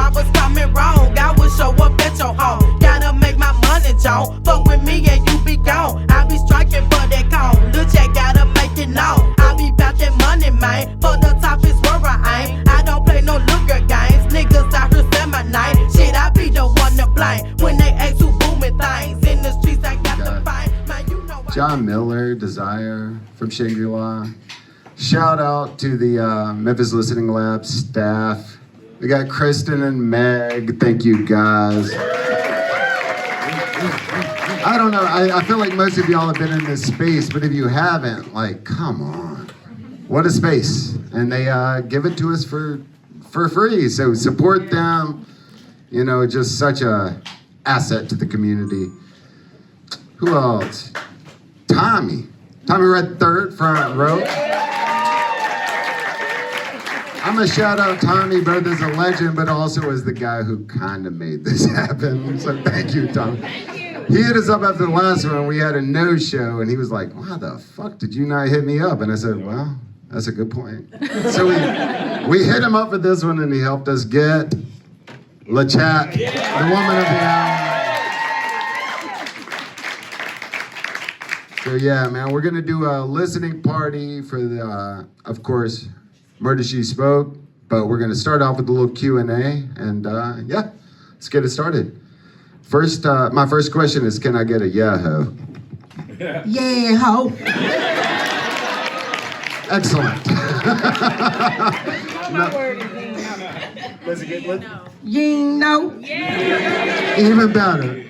I was coming wrong. I would show up at your home. Gotta make my money, John. Fuck with me and you be gone. I be striking for that cone. Lil' Jack gotta make it known. I be bout that money, man. For the top is where I aim. I don't play no looker games. Niggas out here say my name. Shit, I be the one to blame. When they ask who booming things. In the streets, I got the fight. Man, you know John Miller, Desire from Shangri-La. Shout out to the Memphis Listening Lab staff. We got Kristen and Meg. Thank you, guys. I don't know. I feel like most of y'all have been in this space, but if you haven't, like, come on. What a space. And they give it to us for free. So support them. You know, just such a asset to the community. Who else? Tommy Wright III, front row. I'm gonna shout out Tommy both as a legend, but also as the guy who kind of made this happen. So thank you, Tommy. He hit us up after the last one. We had a no show, and he was like, "Why the fuck did you not hit me up?" And I said, "Well, that's a good point." So we hit him up for this one, and he helped us get LaChat, the woman of the hour. So yeah, man, we're gonna do a listening party for the, of course, Murder She Spoke, but we're gonna start off with a little Q&A, and yeah, let's get it started. First, my first question is, can I get a yeah ho? Yeah ho. Excellent. My word is You know. yeah. Even better.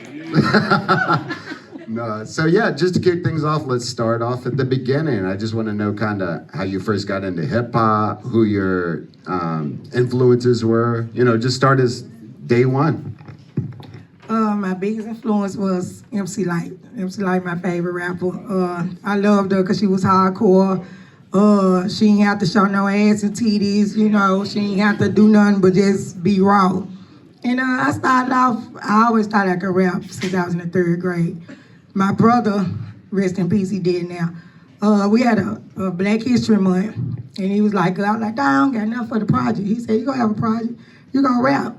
No, so yeah, just to kick things off, let's start off at the beginning. I just want to know kind of how you first got into hip hop, who your influences were. You know, just start as day one. My biggest influence was MC Light. MC Light, my favorite rapper. I loved her because she was hardcore. She ain't have to show no ass and titties, you know. She ain't have to do nothing but just be raw. And I always thought I could rap since I was in the 3rd grade. My brother, rest in peace, he dead now. We had a Black History Month, and he was like, I was like, I don't got enough for the project. He said, you gonna have a project, you gonna rap.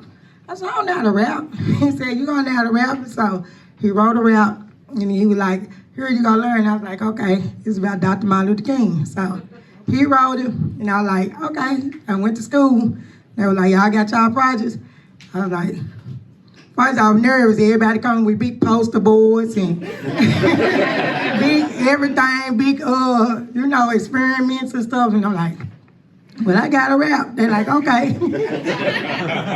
I said, I don't know how to rap. He said, you gonna know how to rap? So he wrote a rap, and he was like, here you gonna learn. I was like, okay, it's about Dr. Martin Luther King. So he wrote it, and I was like, okay. I went to school. They were like, y'all got y'all projects? I was like, first I was nervous. Everybody coming with big poster boards and big everything, big, you know, experiments and stuff. And I'm like, well, I got to rap. They're like, okay.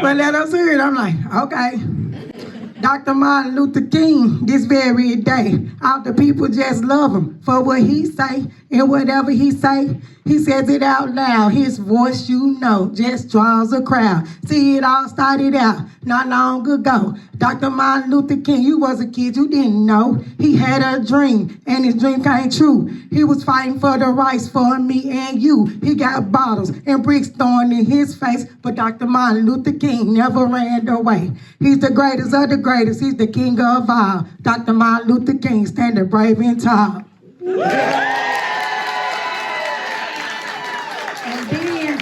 But let us hear it. I'm like, okay. Dr. Martin Luther King, this very day, all the people just love him for what he say, and whatever he say, he says it out loud. His voice, you know, just draws a crowd. See, it all started out not long ago. Dr. Martin Luther King, you was a kid, you didn't know. He had a dream, and his dream came true. He was fighting for the rights for me and you. He got bottles and bricks thrown in his face, but Dr. Martin Luther King never ran away. He's the greatest of the greatest. He's the king of all. Dr. Martin Luther King, standing brave and tall. And then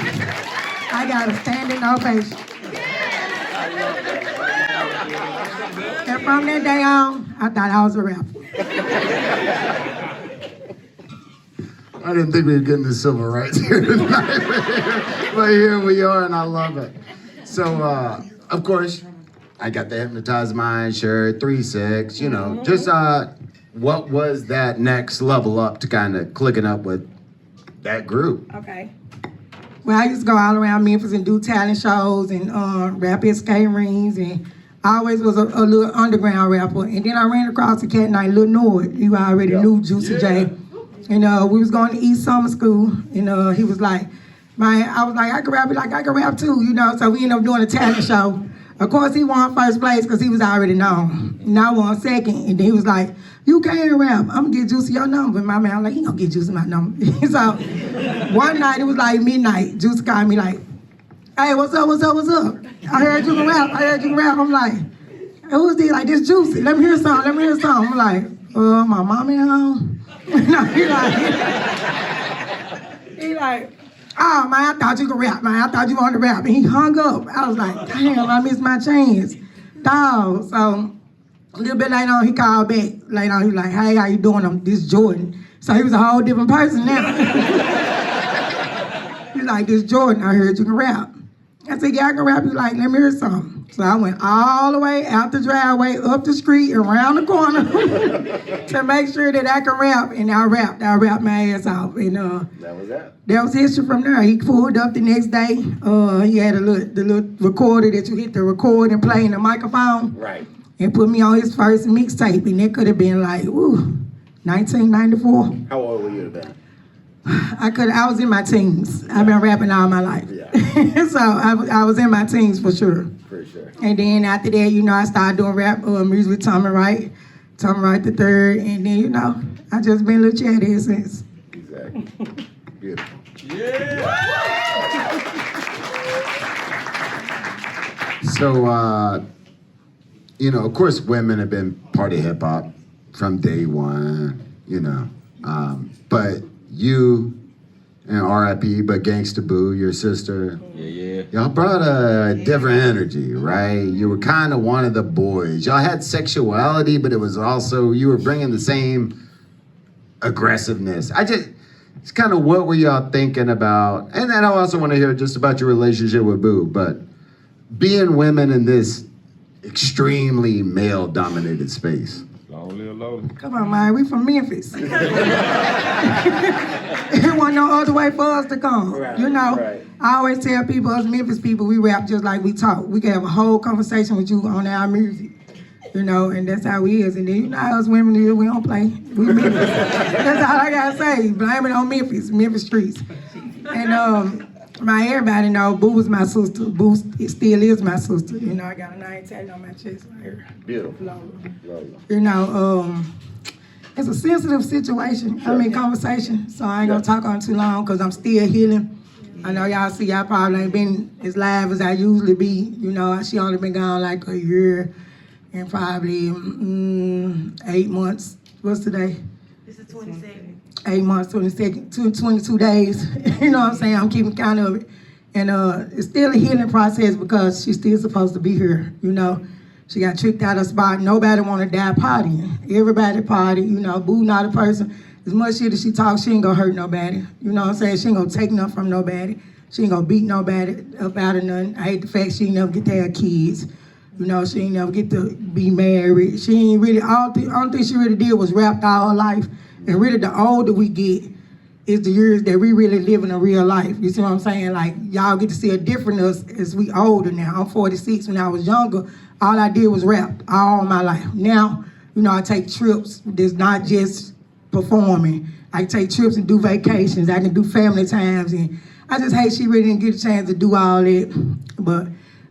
I got a standing ovation. And from that day on, I thought I was a rapper. I didn't think we'd get into civil rights here tonight, but here we are, and I love it. So, of course, I got the Hypnotize Mind shirt, 3-6, you know, just what was that next level up to kind of clicking up with that group? Okay. Well, I used to go all around Memphis and do talent shows and rap at skate rings, and I always was a little underground rapper. And then I ran across a cat named Lil Nord. You already knew Juicy J. And we was going to East Summer School, and he was like, I was like, I can rap it like I can rap too, you know. So we ended up doing a talent show. Of course, he won first place because he was already known. And I won second, and then he was like, you can't rap. I'm gonna get Juicy your number. And my man, I'm like, he gonna get Juicy my number. So one night, it was like midnight. Juicy called me like, hey, what's up? I heard you can rap. I'm like, who's this? Like, this Juicy. Let me hear a song. I'm like, my mama at home? No, he like, oh man, I thought you could rap, man. I thought you wanted to rap. And he hung up. I was like, damn, I missed my chance. Dog. So a little bit later on, he called back. Later on, he was like, hey, how you doing? This is Jordan. So he was a whole different person now. He's like, this Jordan, I heard you can rap. I said, yeah, I can rap. He's like, let me hear something. So I went all the way out the driveway, up the street, around the corner to make sure that I could rap. And I rapped my ass off. And that was that. That was history from there. He pulled up the next day. He had the little recorder that you hit the record and play in the microphone. Right. And put me on his first mixtape. And that could have been like, 1994. How old were you then? I was in my teens. I've been rapping all my life. Yeah. So I was in my teens for sure. For sure. And then after that, I started doing rap music with Wright III. And then, I just been a little chatty since. Exactly. Beautiful. So, of course, women have been part of hip hop from day one, but you and R.I.P., but Gangsta Boo, your sister, y'all brought a different energy, right? You were kind of one of the boys. Y'all had sexuality, but it was also, you were bringing the same aggressiveness. It's kind of what were y'all thinking about? And then I also want to hear just about your relationship with Boo, but being women in this extremely male-dominated space. Long live Lola. Come on, man, we from Memphis. There wasn't no other way for us to come. Right, I always tell people, us Memphis people, we rap just like we talk. We can have a whole conversation with you on our music, and that's how we is. And then, us women, we don't play. We Memphis. That's all I gotta say. Blame it on Memphis streets. And everybody know Boo was my sister. Boo still is my sister. I got a name tattooed on my chest right here. Beautiful. Lola. It's a sensitive situation. I'm in conversation, so I ain't gonna talk on too long because I'm still healing. I know y'all see I probably ain't been as live as I usually be. She only been gone like a year and probably 8 months. What's today? This is 22nd. 8 months, 22 days. You know what I'm saying? I'm keeping count of it. And it's still a healing process because she's still supposed to be here, She got tricked out of spot. Nobody want to die partying. Everybody party, Boo not a person. As much shit as she talks, she ain't gonna hurt nobody. You know what I'm saying? She ain't gonna take nothing from nobody. She ain't gonna beat nobody up out of nothing. I hate the fact she ain't never get to have kids. She ain't never get to be married. She ain't really, all the only thing she really did was rap all her life. And really the older we get is the years that we really live in a real life. You see what I'm saying? Like, y'all get to see a different us as we older now. I'm 46. When I was younger, all I did was rap all my life. Now, I take trips. There's not just performing. I take trips and do vacations. I can do family times. And I just hate she really didn't get a chance to do all that. But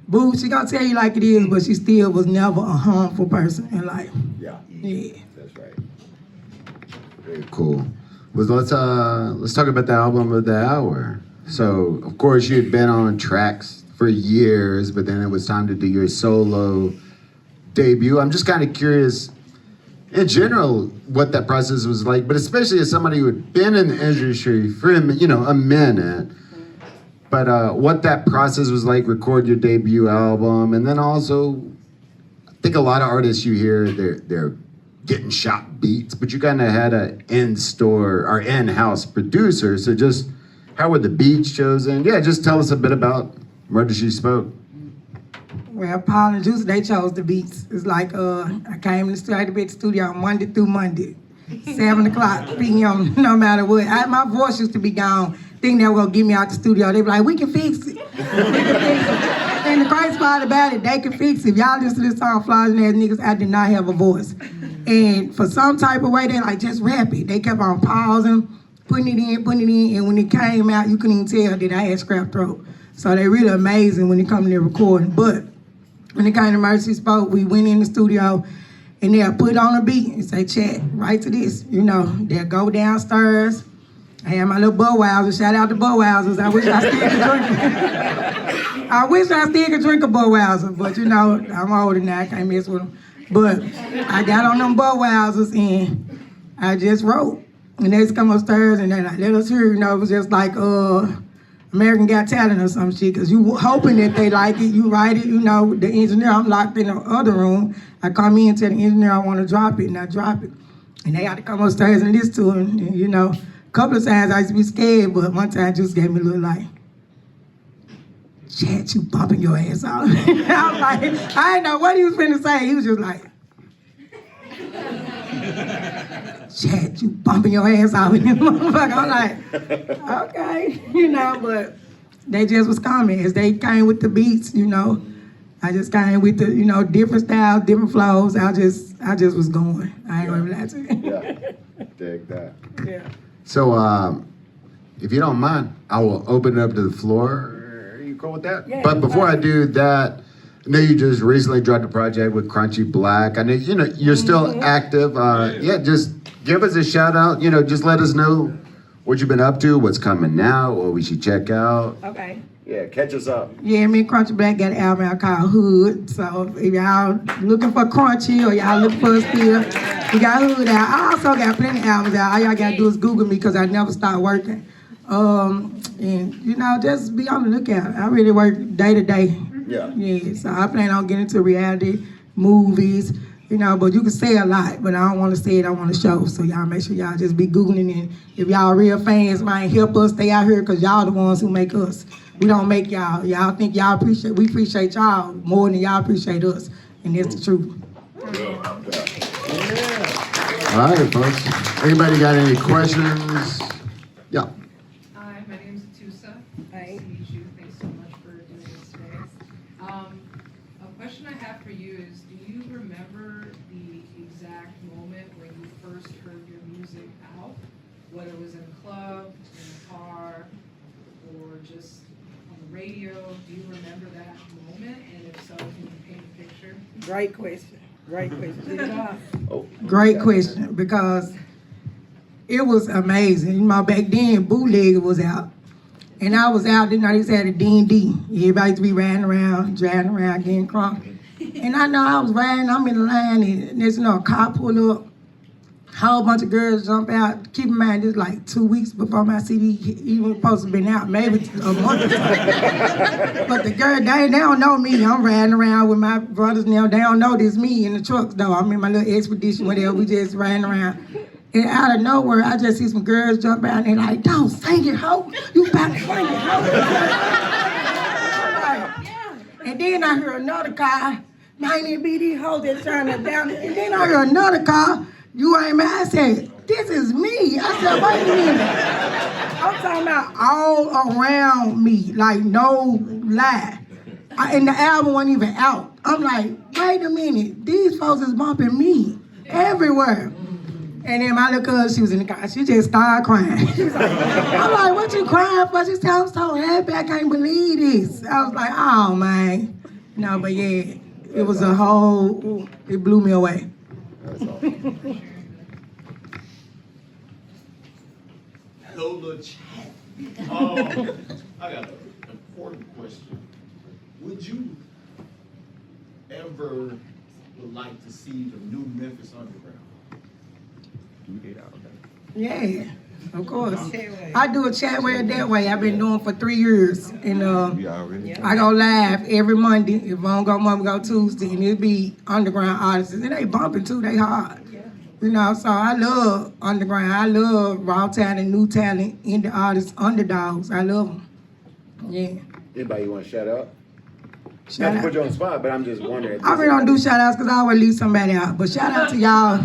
Boo, she gonna tell you like it is, but she still was never a harmful person in life. Yeah. That's right. Very cool. Let's talk about the album of the hour. So, of course, you had been on tracks for years, but then it was time to do your solo debut. I'm just kind of curious, in general, what that process was like, but especially as somebody who had been in the industry for a minute. But what that process was like, record your debut album, and then also, I think a lot of artists you hear, they're getting shot beats, but you kind of had an in-store or in-house producer. So just how were the beats chosen? Yeah, just tell us a bit about Murder She Spoke. Well, Paul and Juice, they chose the beats. It's like I came to the studio Monday through Monday, 7 o'clock p.m. no matter what. My voice used to be gone. Think they were gonna get me out the studio. They be like, we can fix it. And the crazy part about it, they can fix it. If y'all listen to this song, Flies and Ass Niggas, I did not have a voice. And for some type of way, they like, just rap it. They kept on pausing, putting it in, and when it came out, you couldn't even tell that I had scrap throat. So they really amazing when it comes to their recording. But when it came to Mercy Spoke, we went in the studio and they'll put on a beat and say, chat, right to this. They'll go downstairs. I had my little Budweiser. Shout out to Budweisers. I wish I still could drink it. I wish I still could drink a Budweiser, but I'm older now. I can't mess with them. But I got on them Budweisers and I just wrote. And they just come upstairs and they like, let us hear. It was just like American Got Talent or some shit, because you hoping that they like it, you write it, you know, the engineer, I'm locked in the other room. I come in and tell the engineer I want to drop it, and I drop it. And they got to come upstairs and listen to it, and, you know. A couple of times I used to be scared, but one time just gave me a little like, Chad, you bumping your ass out. I was like, I didn't know what he was finna say. He was just like, Chad, you bumping your ass out with this motherfucker. I'm like, okay, you know, but they just was coming. As they came with the beats, you know, I just came with the, you know, different styles, different flows. I just was going. I ain't gonna lie to you. Yeah, dig that. Yeah. So, if you don't mind, I will open it up to the floor. Are you cool with that? Yeah, But before I do that, I know you just recently dropped a project with Crunchy Black. I know, you know, you're still active. Yeah, just give us a shout out. You know, just let us know what you've been up to, what's coming now, what we should check out. Okay. Yeah, catch us up. Yeah, me and Crunchy Black got an album out called Hood. So if y'all looking for Crunchy or y'all looking for a still, we got Hood out. I also got plenty of albums out. All y'all gotta do is Google me because I never start working. And you know, just be on the lookout. I really work day to day. Yeah. Yeah, so I plan on getting into reality, movies, you know, but you can say a lot, but I don't want to say it, I want to show. So y'all make sure y'all just be Googling it. If y'all real fans, might help us stay out here because y'all the ones who make us. We don't make y'all. Y'all think y'all appreciate, we appreciate y'all more than y'all appreciate us. And that's the truth. All right, folks. Anybody got any questions? Yeah. Hi, my name is Tusa. Nice to meet you. Thanks so much for doing this today. A question I have for you is, do you remember the exact moment when you first heard your music out? Whether it was in a club, in a car, or just on the radio? Do you remember that moment? And if so, can you paint a picture? Great question. Great question. Good job. Oh, Great question, because it was amazing. You know, back then, Bootlegger was out. And I was out, then I just had a D&D. Everybody used to be riding around, driving around, getting crunk. And I know I was riding, I'm in the line, and there's, you know, a car pull up, whole bunch of girls jump out. Keep in mind, this like 2 weeks before my CD even supposed to been out, maybe a month or so. But the girl, they don't know me. I'm riding around with my brothers now. They don't know this me in the trucks though. I'm in my little expedition, whatever, we just riding around. And out of nowhere, I just see some girls jump out and they're like, don't sing it, ho. You about to sing it, ho. And then I hear another car, might even be these hoes that trying to down it. And then I hear another car, you ain't mad. I said, this is me. I said, wait a minute. I'm talking about all around me, like no lie. And the album wasn't even out. I'm like, wait a minute, these folks is bumping me everywhere. And then my little cousin, she was in the car, she just started crying. She was like, I'm like, what you crying for? She said, I'm so happy, I can't believe this. I was like, oh man. No, but yeah, it was a whole, it blew me away. That's awesome. Hello, little chat. I got an important question. Would you ever would like to see the new Memphis Underground? Yeah, of course. I do a chat way that way. I've been doing for 3 years. And I go live every Monday. If I don't go Monday, go Tuesday. And it'll be underground artists. And they bumping too, they hard. You know, so I love underground. I love raw talent, new talent, indie artists, underdogs. I love them. Yeah. Anybody you want to shout out? Shout Not to out. put you on the spot, but I'm just wondering. if I really don't do shout outs because I always leave somebody out. But shout out to y'all.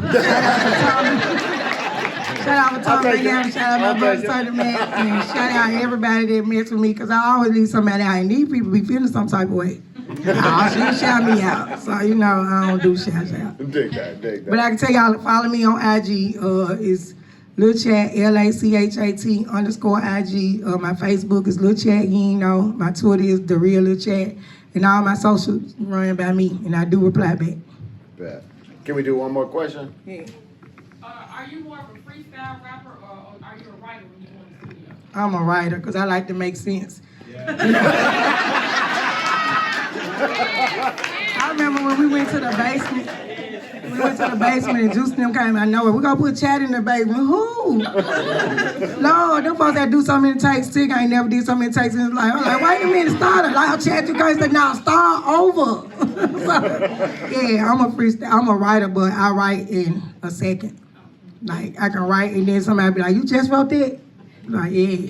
Shout out to Tommy. Shout out my brother Sonny Man. And shout out everybody that mess with me because I always leave somebody out. And these people be feeling some type of way. She shout me out. So, you know, I don't do shout out. Dig that. But I can tell y'all to follow me on IG. It's Lil Chat, LACHAT _IG. My Facebook is Lil Chat, you ain't know. My Twitter is The Real Lil Chat. And all my socials run by me, and I do reply back. Bet. Can we do one more question? Yeah. Are you more of a freestyle rapper or are you a writer when you go in the studio? I'm a writer, because I like to make sense. I I remember when we went to the basement. We went to the basement and Juice and them came out of nowhere. We gonna put Chad in the basement. Who? Lord, them folks that do so many takes. Tick ain't never did so many takes in his life. I was like, wait a minute, start it. Like, Chad, you guys say, now start over. So, yeah, I'm a freestyle. I'm a writer, but I write in a second. Like, I can write and then somebody be like, you just wrote that? Like, yeah.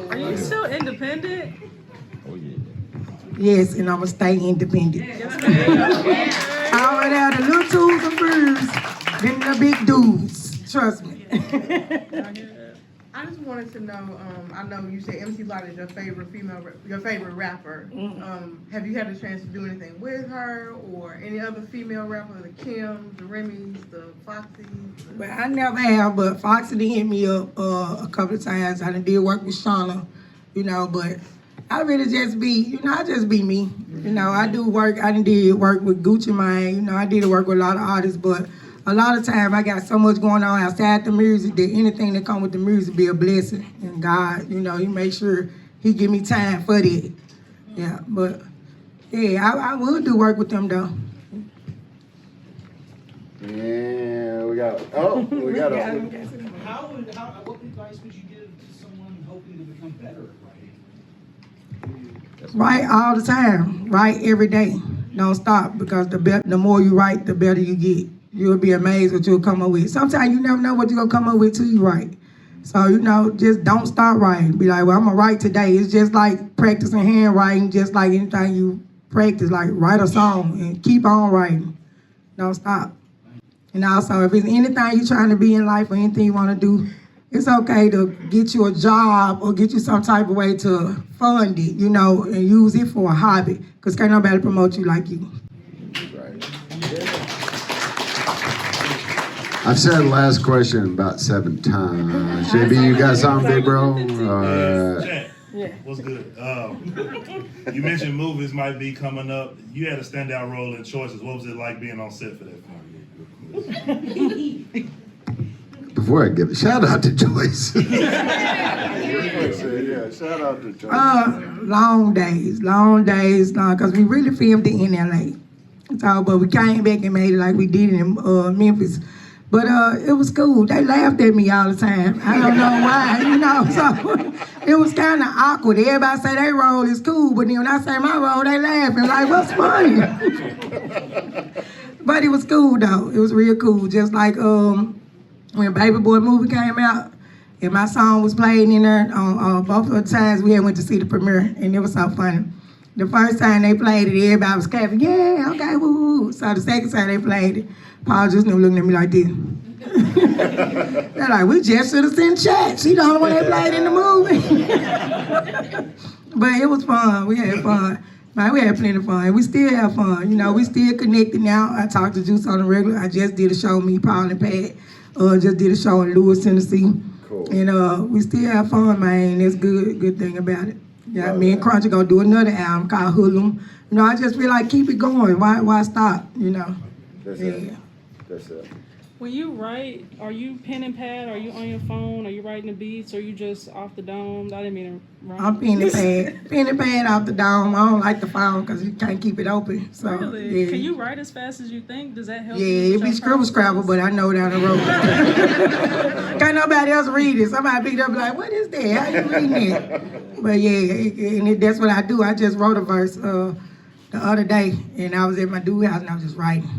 Are you still independent? Yes, and I'ma stay independent. I already have the little tools and birds, then the big dudes. Trust me. I just wanted to know, I know you said MC Light is your favorite your favorite rapper. Have you had a chance to do anything with her or any other female rapper, the Kims, the Remy's, the Foxys? Well, I never have, but Foxy did hit me up a couple of times. I did work with Shauna, but I really just be, I just be me. I do work, I did work with Gucci Mane, I did work with a lot of artists, but a lot of time I got so much going on outside the music that anything that come with the music be a blessing. And God, he make sure he give me time for that. Yeah, but yeah, I would do work with them though. Yeah, we got a. What advice would you give to someone hoping to become better at writing? Write all the time, write every day. Don't stop, because the more you write, the better you get. You'll be amazed what you'll come up with. Sometimes you never know what you're gonna come up with till you write. So, just don't stop writing. Be like, well, I'm gonna write today. It's just like practicing handwriting, just like anything you practice, like write a song and keep on writing. Don't stop. And also, if it's anything you're trying to be in life or anything you wanna do, it's okay to get you a job or get you some type of way to fund it, and use it for a hobby, because can't nobody promote you like you. I've said last question about 7 times. JB, you got something, big bro? Chat. What's good? You mentioned movies might be coming up. You had a standout role in Choices. What was it like being on set for that film? Before I give it, shout out to Joyce. Yeah, shout out to Joyce. Long days, because we really filmed it in LA. So, but we came back and made it like we did in Memphis. But it was cool. They laughed at me all the time. I don't know why, so it was kind of awkward. Everybody say their role is cool, but then when I say my role, they laughing like, what's funny? But it was cool though. It was real cool. Just like when Baby Boy movie came out, and my song was played in there on both of the times we had went to see the premiere, and it was so funny. The first time they played it, everybody was clapping, yeah, okay, woo. So the second time they played it, Paul just looking at me like this. They're like, we just should have sent Chat. She the only one that played in the movie. But it was fun. We had fun. Man, we had plenty of fun. We still have fun. We still connected now. I talk to Juice on the regular. I just did a show, me, Paul, and Pat. Just did a show in Lewis, Tennessee. Cool. And we still have fun, man. That's good thing about it. Yeah, me and Crunch are gonna do another album called Hoodlum. I just feel like keep it going. Why stop? That's it. That's it. When you write, are you pen and pad? Are you on your phone? Are you writing the beats? Or are you just off the dome? I didn't mean to rhyme. I'm pen and pad. Pen and pad off the dome. I don't like the phone because you can't keep it open. So, Really? yeah. Can you write as fast as you think? Does that help? Yeah, you it be scribble scrabble, but I know down the road. Can't nobody else read it. Somebody pick it up and be like, what is that? How you reading it? But yeah, that's what I do. I just wrote a verse the other day, and I was at my dude's house and I was just writing.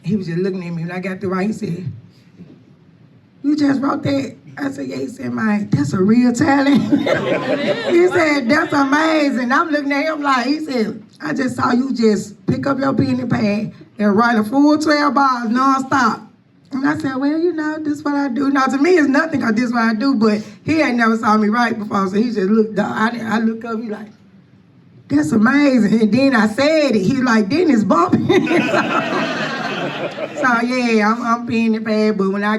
He was just looking at me. When I got to write, he said, you just wrote that? I said, yeah. He said, man, that's a real talent. He said, that's amazing. I'm looking at him like, he said, I just saw you just pick up your pen and pad and write a full 12 bars nonstop. And I said, well, this is what I do. Now, to me, it's nothing because this is what I do, but he ain't never saw me write before, so he just looked up. I look up, he like, that's amazing. And then I said it. He like, then it's bumping. So yeah, I'm pen and pad, but when I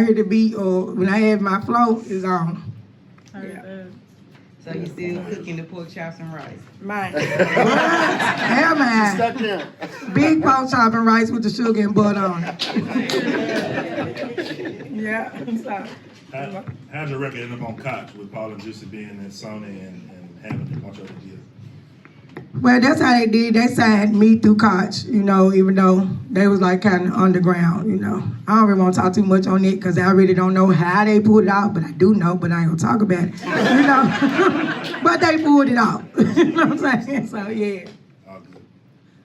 hear the beat or when I have my flow, it's on. Yeah. So you still cooking the pork chops and rice? Mine. Hell, man. Big pork chop and rice with the sugar and butter on it. Yeah. How'd the record end up on Koch with Paul and Juicy being in Sony and having a bunch of other kids? Well, that's how they did. They signed me through Koch, you know, even though they was like kind of underground, you know. I don't really want to talk too much on it because I really don't know how they pulled it out, but I do know, but I ain't gonna talk about it, you know. But they pulled it out, you know what I'm saying? So, yeah. All good.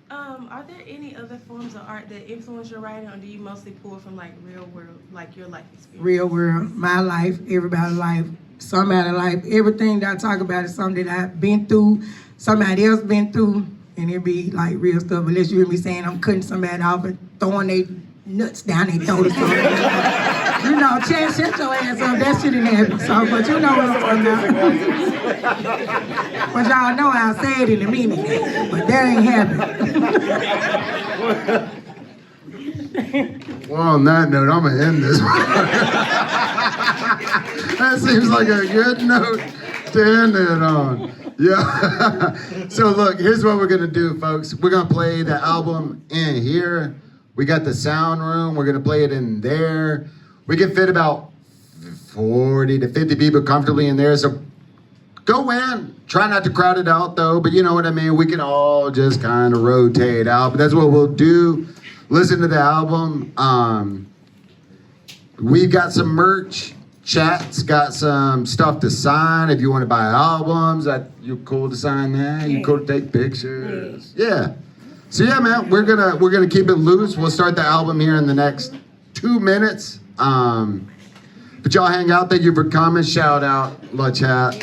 Are there any other forms of art that influence your writing, or do you mostly pull from like real world, like your life experience? Real world, my life, everybody's life, somebody's life. Everything that I talk about is something that I've been through, somebody else been through, and it be like real stuff. Unless you hear me saying I'm cutting somebody off and throwing their nuts down their throat or something. You know, Chad, shut your ass up. That shit didn't happen. So, but you know what I'm talking about. But y'all know I said it in a minute, but that ain't happening. Well, on that note, I'm gonna end this. That seems like a good note to end it on. Yeah. So look, here's what we're gonna do, folks. We're gonna play the album in here. We got the sound room. We're gonna play it in there. We can fit about 40 to 50 people comfortably in there. So go in. Try not to crowd it out though, but you know what I mean? We can all just kind of rotate out, but that's what we'll do. Listen to the album. We've got some merch. Chat's got some stuff to sign. If you want to buy albums, you're cool to sign that. You're cool to take pictures. Yeah. So yeah, man, we're gonna keep it loose. We'll start the album here in the next 2 minutes. But y'all hang out. Thank you for coming. Shout out, La Chat.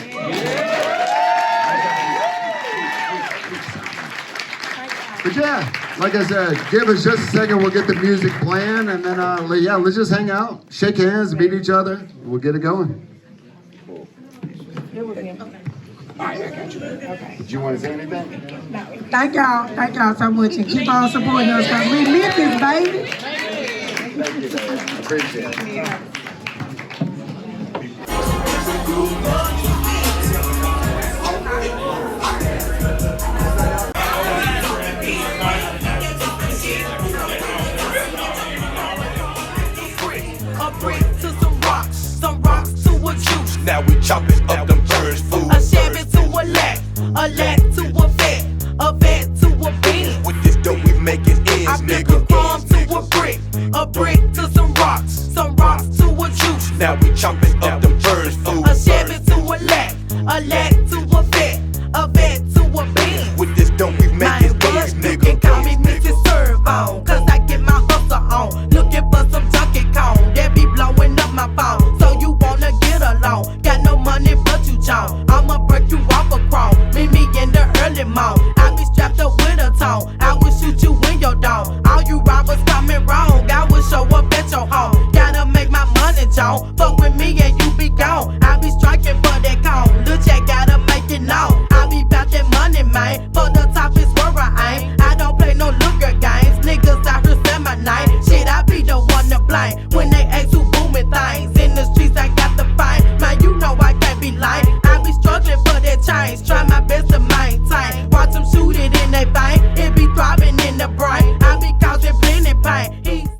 But yeah, like I said, give us just a second. We'll get the music playing, and then yeah, let's just hang out, shake hands, meet each other. We'll get it going. It was him. Okay. All right, I got you. Okay. Did you want to say anything? No. Thank y'all so much, and keep on supporting us, because we Memphis, baby. Thank you, man. Appreciate it. Now we chopping up them birds, food. A Chevy to a lack to a vet to a bin. With this dope we making ends, I flip nigga. a palm to a brick to some rocks to a juice. Now we chopping up them birds, food. A Chevy to a lack to a vet to